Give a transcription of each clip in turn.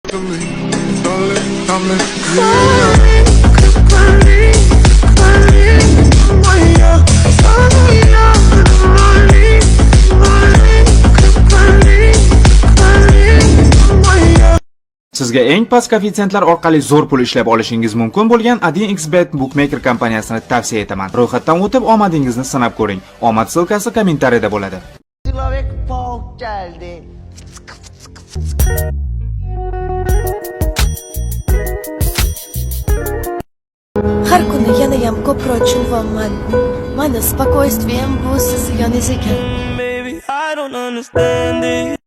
Sizga eng past koeffitsiyentlar orqali zo'r pul ishlab olishingiz mumkin bo'lgan AdinXBet Bookmaker kompaniyasini tavsiya etaman. Ro'yxatdan o'tib omadingizni sinab ko'ring. Omad silkasi kommentariyada bo'ladi. Har kuni yanayam ko'proq chuvaman. Mana spokojstviем bu siz yoningiz ekan. Baby, I don't understand it.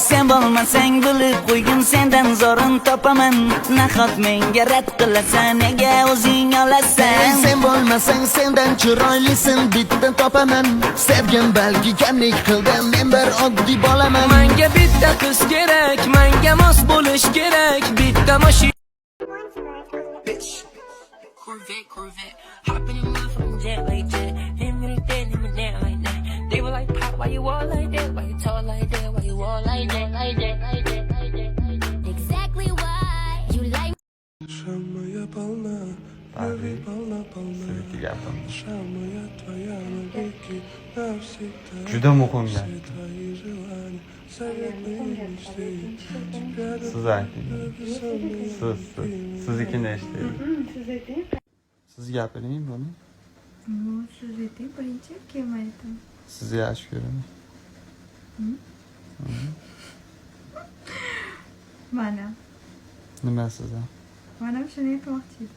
Sen bo'lmasang bilib qo'ygin, sendan zo'rin topaman. Nahot menga rad qilasan, nega o'zing olasan? Sen bo'lmasang sendan chiroylisin, bitta topaman. Sevgim balki kamlik qildim, men bir oddiy bolaman. Menga bitta qiz kerak, menga mos bo'lish kerak, bitta mashina. Corvette, hopping in my from jet like jet. Him like that, him that like that. They were like, pop, why you all like that? Why you tall like that? Why you all like that? Like that, like that, like that, like that. Exactly why you like. Juda muhim gap. Siz ayting. Siz ikki eshitaylik. Siz gapiring buni. Siz ayting, birinchi kim aytdi? Siz yaxshi ko'raman. Mana. Nima sizdan? Mana shuni aytmoqchi edim.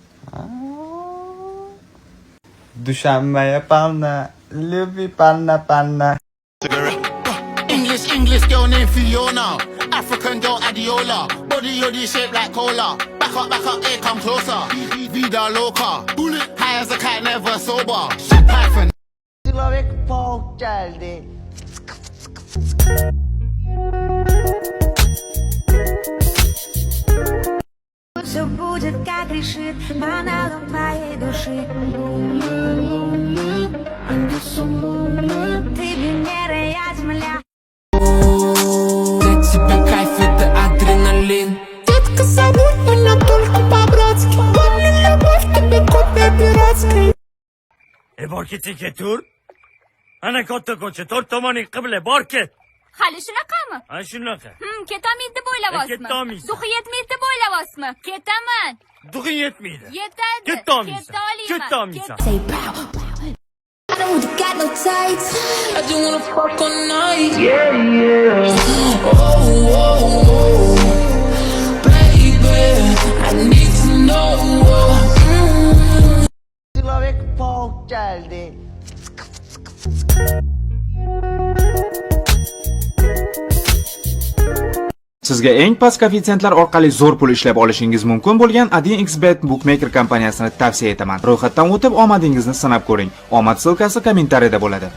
Dushanba panna, люби panna. English girl named Fiona, African girl Adiola, body yoddy shaped like cola. Back up, hey, come closer. Vida loca, bullet high as a cat, never sober. Shit python. Silahek Paul geldi. Все будет как решит монолог твоей души. Ты венера, я земля. Для тебя кайф это адреналин. Детка, зовут меня только по-братски. Помни, любовь тебе копия пиратской. Borketi ketur. Ana katta ko'cha 4 tomoning qibla borket. Hali shunaqami? Ha shunaqa. Ketamaydi deb o'ylayapsizmi? Ketamaysiz. Duxi yetmaydi deb o'ylayapsizmi? Ketaman. Dug'ing yetmaydi. Yetadi. Ketamaysan. Ketaolmayman. Say bow, bow. I don't got no tights. I just wanna fuck all night. Yeah. Oh, baby, I need to know. Silahek Paul geldi. Sizga eng past koeffitsiyentlar orqali zo'r pul ishlab olishingiz mumkin bo'lgan AdinXBet Bookmaker kompaniyasini tavsiya etaman. Ro'yxatdan o'tib omadingizni sinab ko'ring. Omad silkasi kommentariyada bo'ladi.